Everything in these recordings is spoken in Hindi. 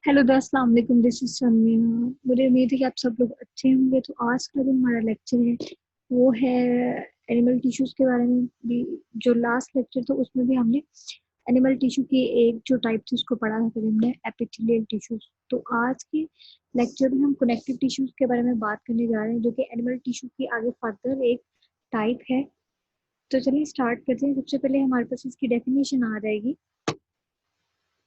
हेलो दोस्त, अस्सलाम वालेकुम। This is Samina. मुझे उम्मीद है कि आप सब लोग अच्छे होंगे। तो आज का जो हमारा लेक्चर है वो है एनिमल टिश्यूज के बारे में भी। जो लास्ट लेक्चर था उसमें भी हमने एनिमल टिश्यू की एक जो टाइप थी उसको पढ़ा था, फिर हमने एपिथेलियल टिश्यूज। तो आज के लेक्चर में हम कनेक्टिव टिश्यूज के बारे में बात करने जा रहे हैं, जो कि एनिमल टिश्यू की आगे फर्दर एक टाइप है। तो चलिए स्टार्ट करते हैं। सबसे पहले हमारे पास इसकी डेफिनेशन आ जाएगी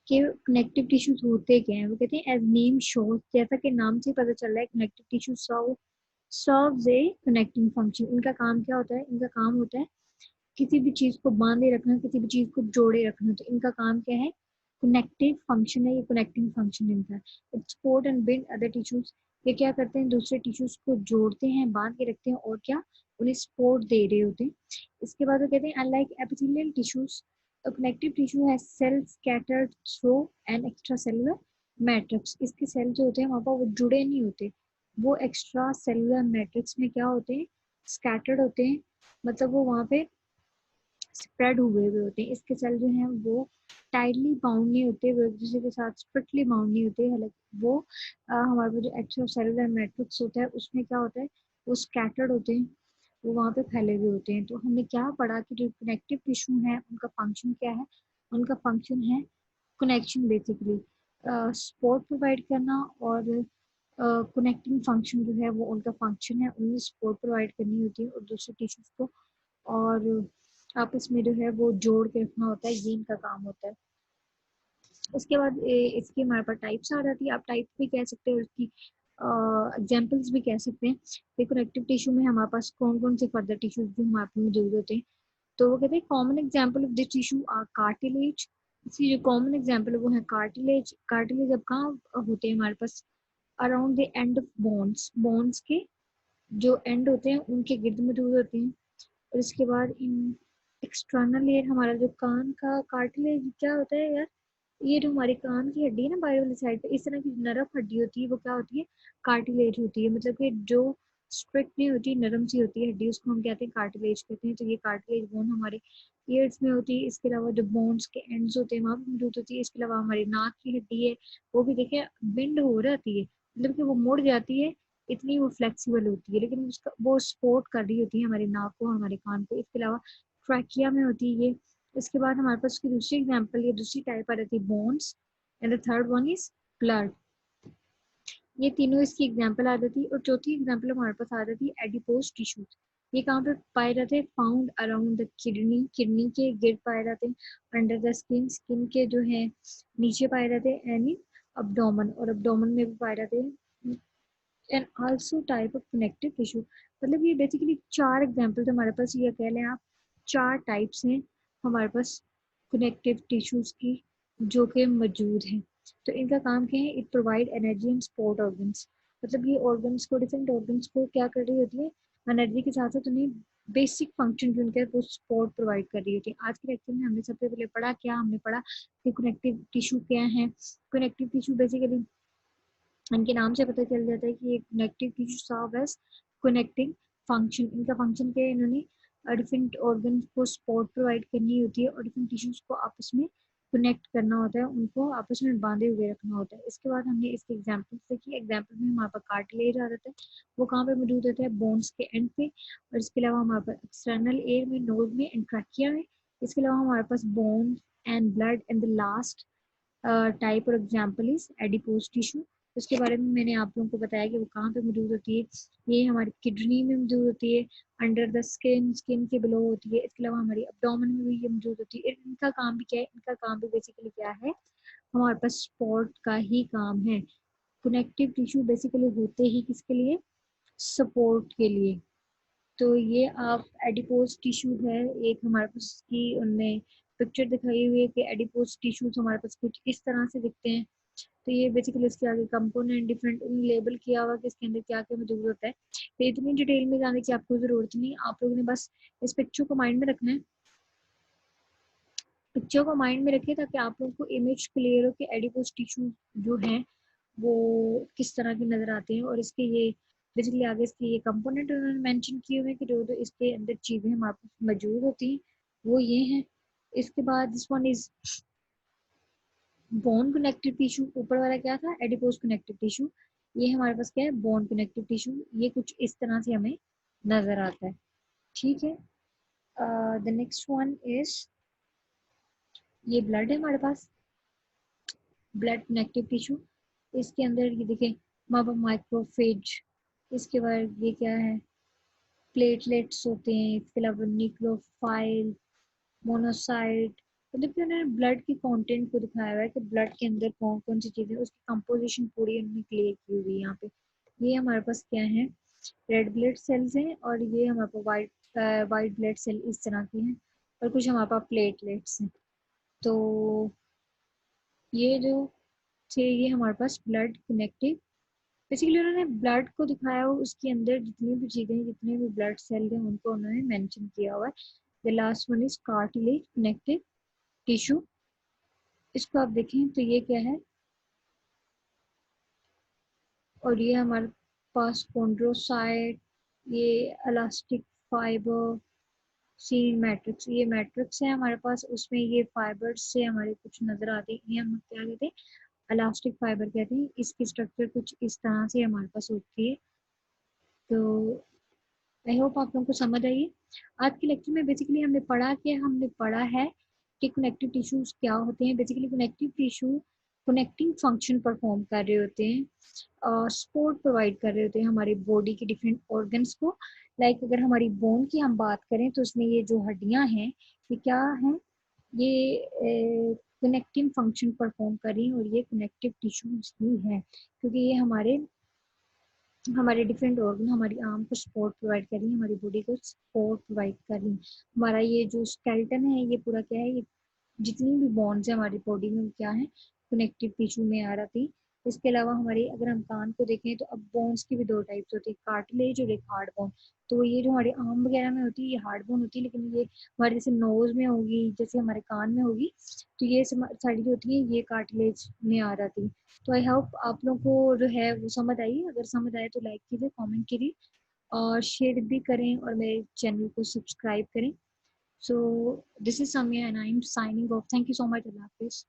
कि कनेक्टिव टिश्यूज होते क्या हैं। वो कहते हैं एज नेम शोज, जैसा कि नाम से पता चल रहा है, कनेक्टिव टिश्यू सर्व्स ए कनेक्टिंग फंक्शन। इनका काम क्या होता है? इनका काम होता है किसी भी चीज को बांधे रखना, किसी भी चीज को जोड़े रखना। तो इनका काम क्या है? कनेक्टिव फंक्शन है, ये कनेक्टिंग फंक्शन इनका। It support and build other tissues. ये क्या करते हैं? दूसरे टिश्यूज को जोड़ते हैं, बांध के रखते हैं, और क्या उन्हें सपोर्ट दे रहे होते हैं। इसके बाद वो कहते हैं unlike epithelial tissues, a connective tissue has cells scattered through an extracellular matrix। इसके सेल जो होते हैं वहां पर वो जुड़े नहीं होते, वो एक्स्ट्रा सेलुलर मैट्रिक्स में क्या होते हैं? स्कैटर्ड होते हैं। मतलब वो वहां पे स्प्रेड हुए हुए होते हैं। इसके सेल जो हैं वो टाइटली बाउंड नहीं होते, वो एक दूसरे के साथ स्ट्रिक्टली बाउंड नहीं होते। हालांकि वो हमारे पास जो एक्स्ट्रा सेलुलर मैट्रिक्स होता है उसमें क्या होता है? वो स्कैटर्ड होते हैं, वो वहाँ पे फैले हुए होते हैं। तो हमने क्या पढ़ा कि जो कनेक्टिव टिश्यू है उनका फंक्शन क्या है? उनका फंक्शन है कनेक्शन, बेसिकली सपोर्ट प्रोवाइड करना। और कनेक्टिंग फंक्शन जो है वो उनका फंक्शन है, उन्हें सपोर्ट प्रोवाइड करनी होती है और दूसरे टिश्यूज को, और आपस में जो है वो जोड़ के रखना होता है। ये इनका काम होता है। उसके बाद इसकी हमारे पास टाइप्स आ जाती है। आप टाइप भी कह सकते हैं और इसकी एग्जाम्पल्स भी कह सकते हैं। ये कनेक्टिव टिश्यू में हमारे पास कौन कौन से फर्दर टिश्यूज भी हमारे पास मौजूद होते हैं। तो वो कहते हैं common example of this tissue are cartilage. इसकी जो कॉमन एग्जाम्पल है वो है कार्टिलेज। कार्टिलेज अब कहाँ होते हैं हमारे पास? Around the end of bones, bones के जो एंड होते हैं उनके गिर्द मौजूद होते हैं। और इसके बाद इन एक्सटर्नल लेयर, हमारा जो कान का कार्टिलेज क्या होता है यार? ये जो हमारी कान की हड्डी है ना, बाहर वाली साइड पे इस तरह की नरम हड्डी होती है, वो क्या होती है? कार्टिलेज होती है। मतलब कि जो स्ट्रिक्ट नहीं होती, नरम सी होती है हड्डी, उसको हम कहते हैं कार्टिलेज कहते हैं। तो ये कार्टिलेज बोन हमारे ईयर्स में होती है। इसके अलावा जो बोन्स के एंड्स होते हैं वहां पर मौजूद होती है। इसके अलावा हमारी नाक की हड्डी है, वो भी देखिए बेंड हो जाती है, मतलब कि वो मुड़ जाती है, इतनी वो फ्लेक्सिबल होती है, लेकिन उसका वो सपोर्ट कर रही होती है हमारे नाक को, हमारे कान को। इसके अलावा ट्रैकिया में होती है ये। इसके बाद हमारे पास उसकी दूसरी एग्जांपल, ये दूसरी टाइप आ रही है bones, and the third one is blood. ये तीनों इसकी एग्जांपल आ जाती है। और चौथी एग्जांपल हमारे पास आ जाती है एडिपोज टिश्यूज। ये कहाँ पे पाए जाते हैं? Found around the kidney, kidney के गिर्द पाए जाते हैं। अंडर द स्किन, स्किन के जो है नीचे पाए जाते हैं। एंड अब्डोमन, और अब्डोमन में भी पाए जाते हैं। And also type of connective tissue. मतलब ये बेसिकली चार एग्जांपल हमारे पास, ये कह लें आप चार टाइप्स हैं हमारे पास कनेक्टिव टिश्यूज की, जो कि मौजूद हैं। तो इनका काम क्या है? It provide energy and support organs. मतलब ये ऑर्गन्स को, डिफरेंट ऑर्गन्स को क्या कर रही होती है? एनर्जी के साथ साथ उन्हें बेसिक फंक्शन जो उनके वो सपोर्ट प्रोवाइड कर रही होती है। आज के लेक्चर में हमने सबसे पहले पढ़ा क्या? हमने पढ़ा कि कनेक्टिव टिश्यू क्या है। कनेक्टिव टिश्यू बेसिकली इनके नाम से पता चल जाता है कि ये connective tissue serve as connecting function. इनका फंक्शन क्या है? इन्होंने डिफरेंट ऑर्गन को सपोर्ट प्रोवाइड करनी होती है और डिफरेंट टिश्यूज को आपस में कनेक्ट करना होता है, उनको आपस में बांधे हुए रखना होता है। इसके बाद हमने इसके एग्जाम्पल देखी। एग्जाम्पल में हमारे पास कार्टिलेज आ जाता है, वो कहाँ पे मौजूद होता है? बोन्स के एंड पे। और इसके अलावा हमारे पास एक्सटर्नल एयर में, नोज में एंड ट्रैकिया में। इसके अलावा हमारे पास bone and blood and the last type और एग्जाम्पल इज एडिपोज टिश्यू। उसके बारे में मैंने आप लोगों को बताया कि वो कहाँ पे मौजूद होती है। ये हमारी किडनी में मौजूद होती है, अंडर द स्किन, स्किन के बिलो होती है। इसके अलावा हमारी अब्डोमेन में भी ये मौजूद होती है। इनका काम भी क्या है? इनका काम भी बेसिकली क्या है? हमारे पास सपोर्ट का ही काम है। कनेक्टिव टिश्यू बेसिकली होते ही किसके लिए? सपोर्ट के लिए। तो ये आप एडिपोज टिश्यू है एक हमारे पास की, उनमें पिक्चर दिखाई हुई है कि एडिपोज टिश्यूज हमारे पास कुछ इस तरह से दिखते हैं। तो ये बेसिकली इसके आगे कंपोनेंट डिफरेंट लेबल किया हुआ कि इसके अंदर क्या क्या मौजूद होता है। तो इतनी डिटेल में जाने की आपको जरूरत नहीं, आप लोगों ने बस इस पिक्चर को माइंड में रखना है। पिक्चर को माइंड में रखिए ताकि आप लोगों को इमेज क्लियर हो कि एडिपोज टिश्यू जो है वो किस तरह के नजर आते हैं। और इसके ये बेसिकली आगे इसके ये कंपोनेंट उन्होंने मेंशन किए हुए हैं कि जो जो इसके अंदर चीजें हमारे पास मौजूद होती हैं वो ये हैं। इसके बाद this one is bone connective tissue, ऊपर वाला क्या था, एडिपोज कनेक्टिव टिश्यू, ये हमारे पास क्या है, बोन कनेक्टिव टिश्यू। ये कुछ इस तरह से हमें नजर आता है, ठीक है। द नेक्स्ट वन इज, ये ब्लड है हमारे पास, ब्लड कनेक्टिव टिश्यू। इसके अंदर ये देखें, माइक्रोफेज। इसके बाद ये क्या है, प्लेटलेट्स होते हैं। इसके अलावा न्यूक्लियोफाइल, मोनोसाइट। मतलब कि उन्होंने ब्लड के कंटेंट को दिखाया हुआ है कि ब्लड के अंदर कौन कौन सी चीजें, उसकी कंपोजिशन पूरी उन्होंने क्लियर की हुई है यहाँ पे। ये हमारे पास क्या है, रेड ब्लड सेल्स हैं, और ये हमारे पास वाइट ब्लड सेल इस तरह की हैं, और कुछ हमारे पास प्लेटलेट्स हैं। तो ये जो थे, ये हमारे पास ब्लड कनेक्टिव, बेसिकली उन्होंने ब्लड को दिखाया हो, उसके अंदर जितनी भी चीजें, जितने भी ब्लड सेल हैं, उनको उन्होंने मेंशन किया हुआ है। The last one is cartilage connective tissue. इसको आप देखें तो ये क्या है, और ये हमारे पास कॉन्ड्रोसाइट, ये इलास्टिक फाइबर, सीन मैट्रिक्स, ये मैट्रिक्स है हमारे पास, उसमें ये फाइबर से हमारे कुछ नजर आते हैं, ये हम क्या कहते हैं, इलास्टिक फाइबर कहते हैं। इसकी स्ट्रक्चर कुछ इस तरह से हमारे पास होती है। तो आई होप आप लोगों को समझ आई है। आज के लेक्चर में बेसिकली हमने पढ़ा है कि कनेक्टिव टिश्यूज क्या होते हैं। Basically connective tissue connecting function perform कर रहे होते हैं, सपोर्ट प्रोवाइड कर रहे होते हैं हमारी बॉडी के डिफरेंट ऑर्गन्स को। लाइक अगर हमारी बोन की हम बात करें तो उसमें ये जो हड्डियां हैं, ये क्या हैं, ये कनेक्टिंग फंक्शन परफॉर्म कर रही हैं, और ये कनेक्टिव टिश्यूज ही हैं, क्योंकि ये हमारे डिफरेंट ऑर्गन हमारी आर्म को सपोर्ट प्रोवाइड कर रही है, हमारी बॉडी को सपोर्ट प्रोवाइड कर रही है। हमारा ये जो स्केलेटन है, ये पूरा क्या है, ये जितनी भी बॉन्ड्स है हमारी बॉडी में, वो क्या है, कनेक्टिव टिश्यू में आ रही थी। इसके अलावा हमारे, अगर हम कान को देखें तो अब बोन्स की भी दो टाइप्स होती है, कार्टिलेज और एक हार्ड बोन। तो ये जो हमारे आर्म वगैरह में होती है, ये हार्ड बोन होती है, लेकिन ये हमारे जैसे नोज में होगी, जैसे हमारे कान में होगी, तो ये सारी जो होती है, ये कार्टिलेज में आ रही थी। तो आई होप आप लोगों को जो है वो समझ आई। अगर समझ आए तो लाइक कीजिए, कमेंट कीजिए, और शेयर भी करें, और मेरे चैनल को सब्सक्राइब करें। So this is Samya and I am signing off. Thank you so much. Allah Hafiz.